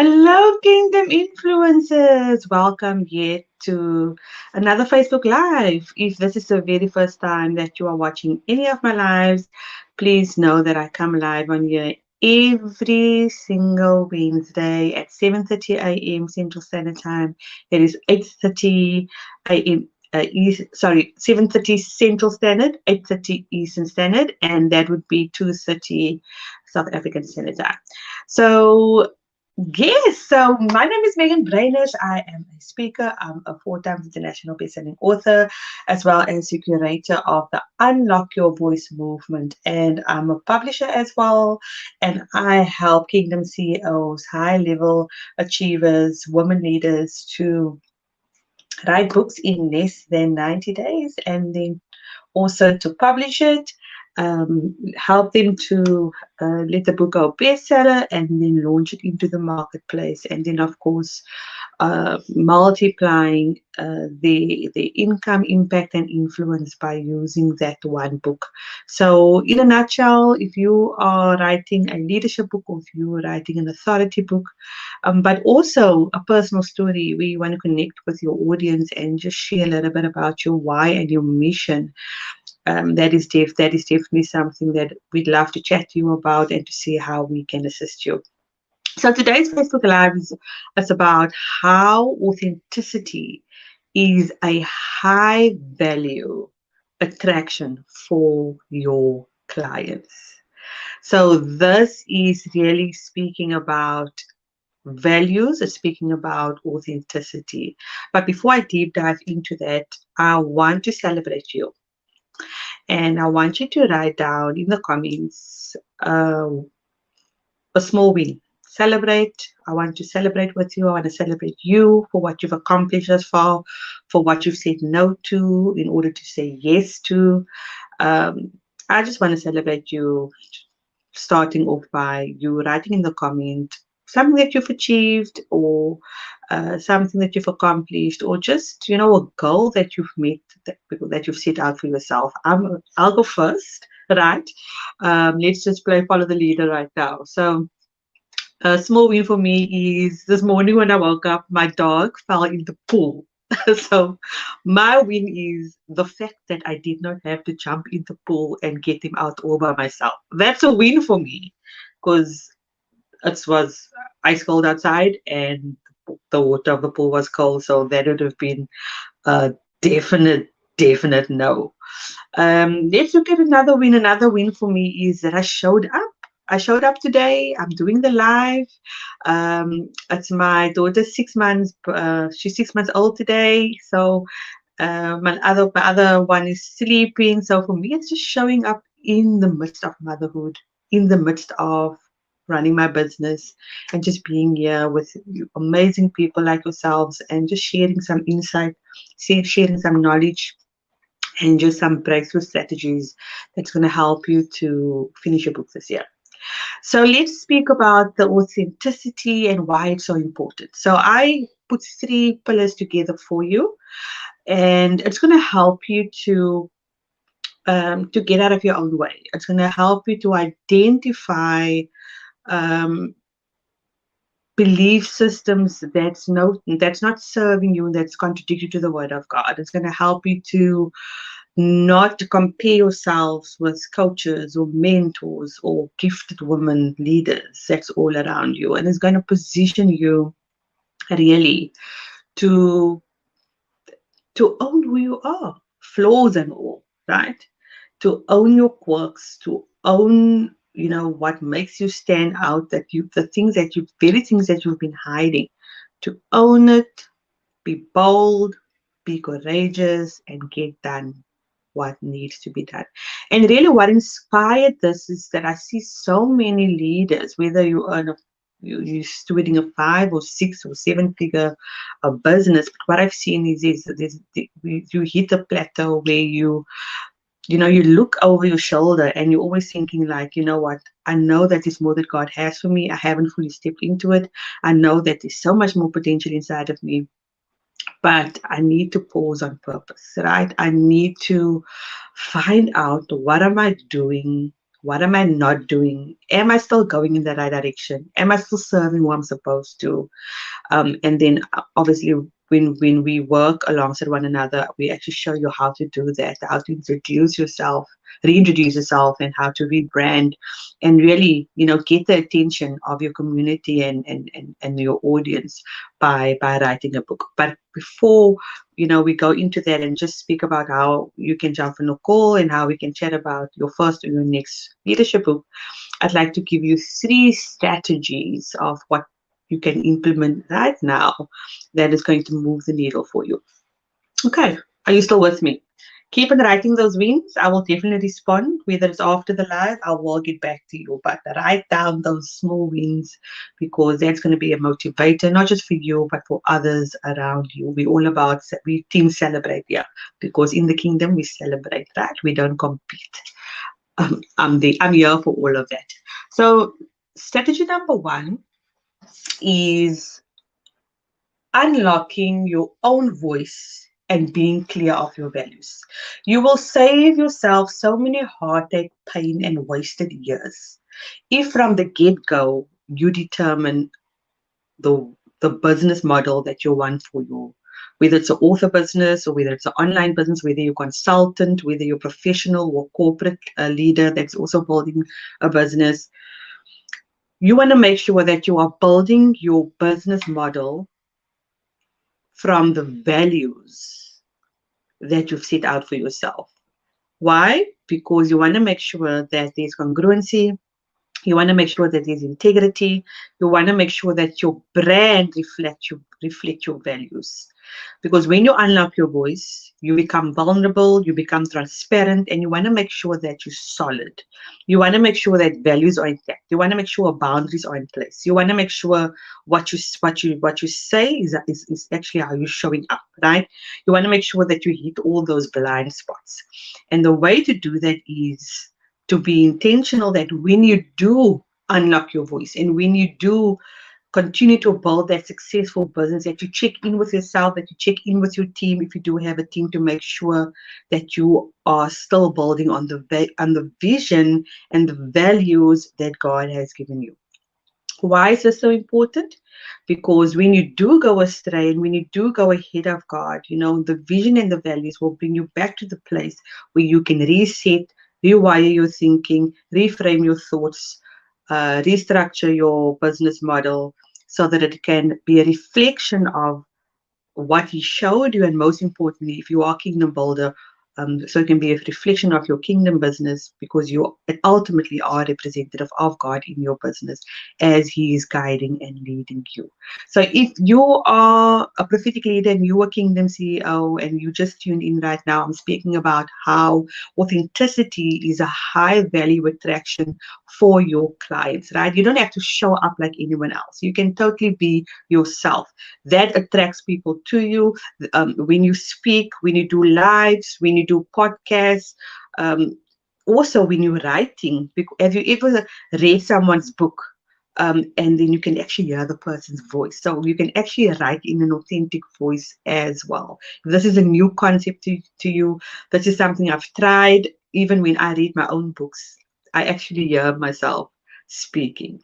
Hello, Kingdom Influencers. Welcome yet to another Facebook Live. If this is the very first time that you are watching any of my lives, please know that I come live on here every single Wednesday at 7:30 a.m. Central Standard Time. It is 8:30 a.m. Sorry, 7:30 Central Standard, 8:30 Eastern Standard, and that would be 2:30 South African Standard Time. So yes, so my name is Megan Breinish. I am a speaker. I'm a four-time international best-selling author, as well as the curator of the Unlock Your Voice movement. And I'm a publisher as well. And I help Kingdom CEOs, high-level achievers, women leaders to write books in less than 90 days and then also to publish it, help them to let the book go bestseller and then launch it into the marketplace. And then, of course, multiplying the income, impact, and influence by using that one book. So, in a nutshell, if you are writing a leadership book or if you're writing an authority book, but also a personal story where you want to connect with your audience and just share a little bit about your why and your mission, that is definitely something that we'd love to chat to you about and to see how we can assist you. So today's Facebook Live is about how authenticity is a high value attraction for your clients. So this is really speaking about values, it's speaking about authenticity. But before I deep dive into that, I want to celebrate you. And I want you to write down in the comments a small win. Celebrate. I want to celebrate with you. I want to celebrate you for what you've accomplished thus far, for what you've said no to in order to say yes to. Um, I just want to celebrate you, starting off by you writing in the comment something that you've achieved or something that you've accomplished or just a goal that you've met, that you've set out for yourself. I'll go first, right? Let's just follow the leader right now. So a small win for me is this morning when I woke up, my dog fell in the pool. So my win is the fact that I did not have to jump in the pool and get him out all by myself. That's a win for me because it was ice cold outside and the water of the pool was cold. So that would have been a definite no. Let's look at another win. Another win for me is that I showed up. I showed up today. I'm doing the live. It's my daughter's 6 months. She's 6 months old today. So my other one is sleeping. So for me, it's just showing up in the midst of motherhood, in the midst of running my business, and just being here with amazing people like yourselves, and just sharing some insight, sharing some knowledge, and just some breakthrough strategies that's going to help you to finish your book this year. So let's speak about the authenticity and why it's so important. So I put three pillars together for you, and it's going to help you to get out of your own way. It's going to help you to identify um, belief systems that's not serving you, that's contradictory to the word of God. It's going to help you to not to compare yourselves with coaches or mentors or gifted women leaders that's all around you, and it's going to position you really to own who you are, flaws and all, right? To own your quirks, to own, what makes you stand out, the very things that you've been hiding, to own it, be bold, be courageous, and get done what needs to be done. And really, what inspired this is that I see so many leaders, whether you earn you're stewarding a 5 or 6 or 7 figure business. But what I've seen is you hit a plateau where you look over your shoulder and you're always thinking like, you know what, I know that there's more that God has for me. I haven't fully stepped into it. I know that there's so much more potential inside of me, but I need to pause on purpose, right? I need to find out, what am I doing What am I not doing? Am I still going in the right direction? Am I still serving who I'm supposed to? And then obviously when we work alongside one another, we actually show you how to do that, how to introduce yourself, reintroduce yourself, and how to rebrand, and really, get the attention of your community and your audience by writing a book. But before we go into that and just speak about how you can jump on a call and how we can chat about your first or your next leadership book, I'd like to give you 3 strategies of what you can implement right now that is going to move the needle for you. Okay, are you still with me? Keep on writing those wins. I will definitely respond, whether it's after the live, I will get back to you. But write down those small wins because that's going to be a motivator, not just for you, but for others around you. We all about, we team celebrate, yeah, because in the kingdom we celebrate, right? We don't compete. I'm here for all of that. So strategy number 1 is unlocking your own voice and being clear of your values. You will save yourself so many heartache, pain, and wasted years if from the get-go you determine the business model that you want for you. Whether it's an author business or whether it's an online business, whether you're a consultant, whether you're professional or corporate leader that's also building a business, you want to make sure that you are building your business model from the values that you've set out for yourself. Why? Because you want to make sure that there's congruency. You want to make sure that there's integrity. You want to make sure that your brand reflect your values. Because when you unlock your voice, you become vulnerable, you become transparent, and you want to make sure that you're solid. You want to make sure that values are intact. You want to make sure boundaries are in place. You want to make sure what you say is actually how you're showing up, right? You want to make sure that you hit all those blind spots. And the way to do that is to be intentional that when you do unlock your voice and when you do continue to build that successful business, that you check in with yourself, that you check in with your team, if you do have a team, to make sure that you are still building on the vision and the values that God has given you. Why is this so important? Because when you do go astray and when you do go ahead of God, the vision and the values will bring you back to the place where you can reset, rewire your thinking, reframe your thoughts, restructure your business model so that it can be a reflection of what He showed you, and most importantly, if you are a kingdom builder, so it can be a reflection of your kingdom business, because you ultimately are representative of God in your business as He is guiding and leading you. So if you are a prophetic leader and you are kingdom CEO and you just tuned in right now, I'm speaking about how authenticity is a high value attraction for your clients, right? You don't have to show up like anyone else. You can totally be yourself. That attracts people to you. When you speak, when you do lives, when you do podcasts, also when you're writing. Have you ever read someone's book, and then you can actually hear the person's voice? So you can actually write in an authentic voice as well. If this is a new concept to you, this is something I've tried. Even when I read my own books, I actually hear myself speaking.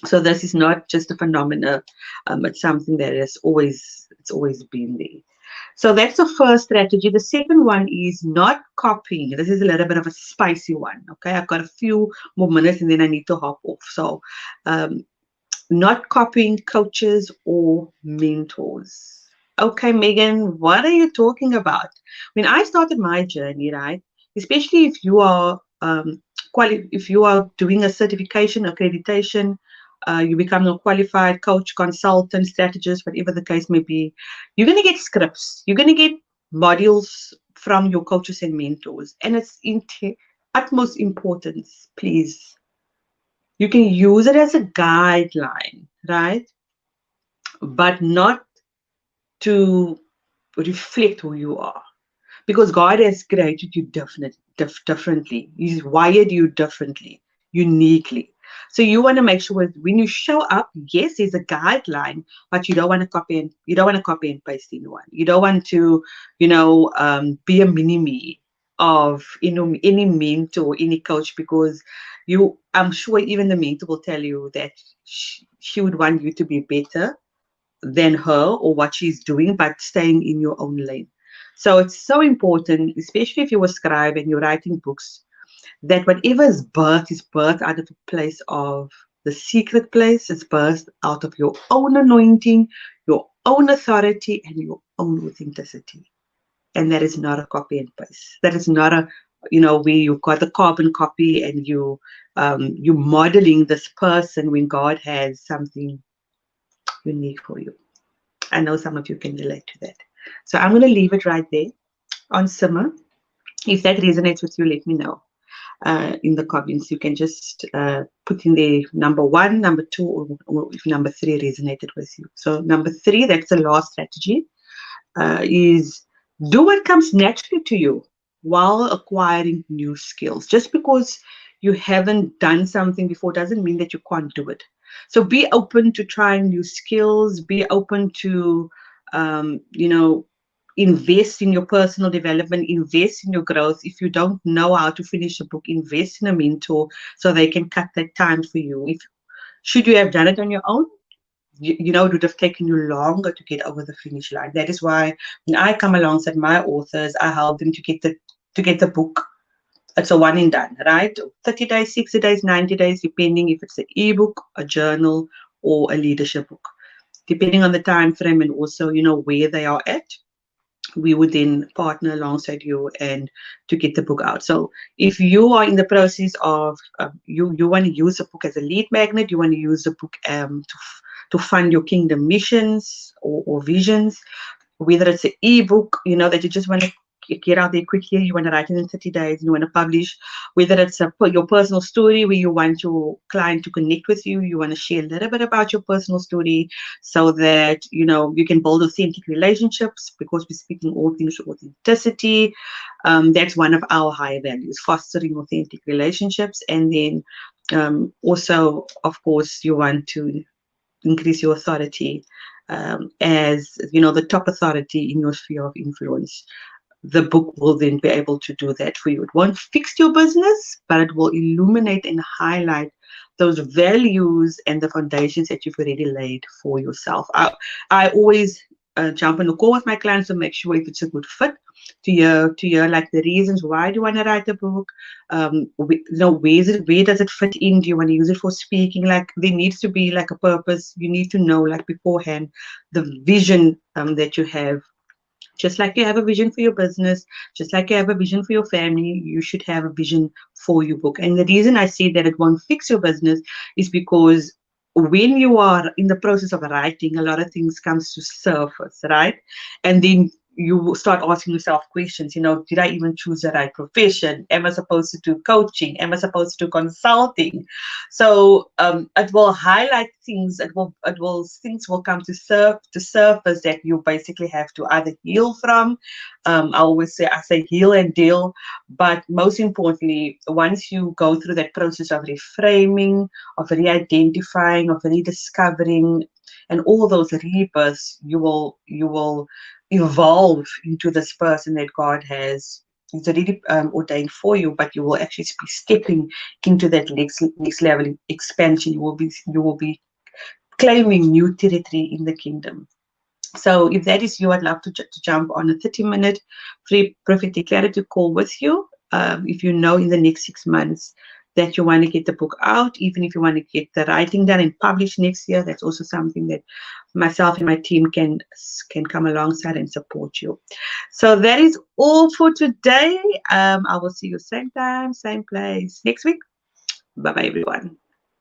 So this is not just a phenomena; it's something that it's always been there. So that's the first strategy. The second one is not copying. This is a little bit of a spicy one. Okay, I've got a few more minutes and then I need to hop off. So, um, not copying coaches or mentors. Okay, Megan, what are you talking about? When I started my journey, right, especially if you are if you are doing a certification, accreditation, you become a qualified coach, consultant, strategist, whatever the case may be, you're going to get scripts. You're going to get modules from your coaches and mentors, and it's utmost importance, please. You can use it as a guideline, right? But not to reflect who you are. Because God has created you differently. He's wired you differently, uniquely. So you want to make sure that when you show up, yes, there's a guideline, but you don't want to copy and paste anyone. You don't want to, be a mini me. of any mentor, any coach, because I'm sure even the mentor will tell you that she would want you to be better than her or what she's doing, but staying in your own lane. So it's so important, especially if you're a scribe and you're writing books, that whatever is birthed out of a place of the secret place. It's birthed out of your own anointing, your own authority, and your own authenticity. And that is not a copy and paste. That is not a, where you've got the carbon copy and you modeling this person when God has something unique for you. I know some of you can relate to that. So I'm going to leave it right there on simmer. If that resonates with you, let me know in the comments. You can just put in there number 1, number 2, or if number 3 resonated with you. So number 3, that's the last strategy, is do what comes naturally to you while acquiring new skills. Just because you haven't done something before doesn't mean that you can't do it. So be open to trying new skills, be open to, invest in your personal development, invest in your growth. If you don't know how to finish a book, invest in a mentor so they can cut that time for you. If should you have done it on your own, it would have taken you longer to get over the finish line. That is why when I come alongside my authors, I help them to get the book. It's a one and done, right? 30 days, 60 days, 90 days, depending if it's an ebook, a journal, or a leadership book. Depending on the time frame and also, where they are at, we would then partner alongside you and to get the book out. So if you are in the process of you want to use a book as a lead magnet, you want to use a book to fund your kingdom missions or visions, whether it's an ebook, that you just want to get out there quickly, you want to write it in 30 days, you want to publish, whether it's your personal story where you want your client to connect with you, you want to share a little bit about your personal story so that, you can build authentic relationships, because we're speaking all things authenticity. That's one of our high values, fostering authentic relationships. And then also, of course, you want to increase your authority as the top authority in your sphere of influence. The book will then be able to do that for you. It won't fix your business, but it will illuminate and highlight those values and the foundations that you've already laid for yourself. I always jump on a call with my clients to make sure if it's a good fit, to hear like the reasons why do you want to write a book, where does it fit in, do you want to use it for speaking, like there needs to be like a purpose. You need to know like beforehand the vision that you have. Just like you have a vision for your business, just like you have a vision for your family, you should have a vision for your book. And the reason I say that it won't fix your business is because when you are in the process of writing, a lot of things comes to surface, right? And then you will start asking yourself questions, did I even choose the right profession? Am I supposed to do coaching? Am I supposed to do consulting? So it will highlight things. Things will come to surface that you basically have to either heal from. I say heal and deal, but most importantly, once you go through that process of reframing, of re-identifying, of rediscovering, and all those rebirths, you will evolve into this person that God has. It's already ordained for you, but you will actually be stepping into that next level expansion. You will be claiming new territory in the kingdom. So if that is you, I'd love to jump on a 30-minute free prophetic clarity call with you. If you know in the next 6 months that you want to get the book out, even if you want to get the writing done and published next year, that's also something that myself and my team can come alongside and support you. So that is all for today. I will see you same time, same place next week. Bye-bye, everyone.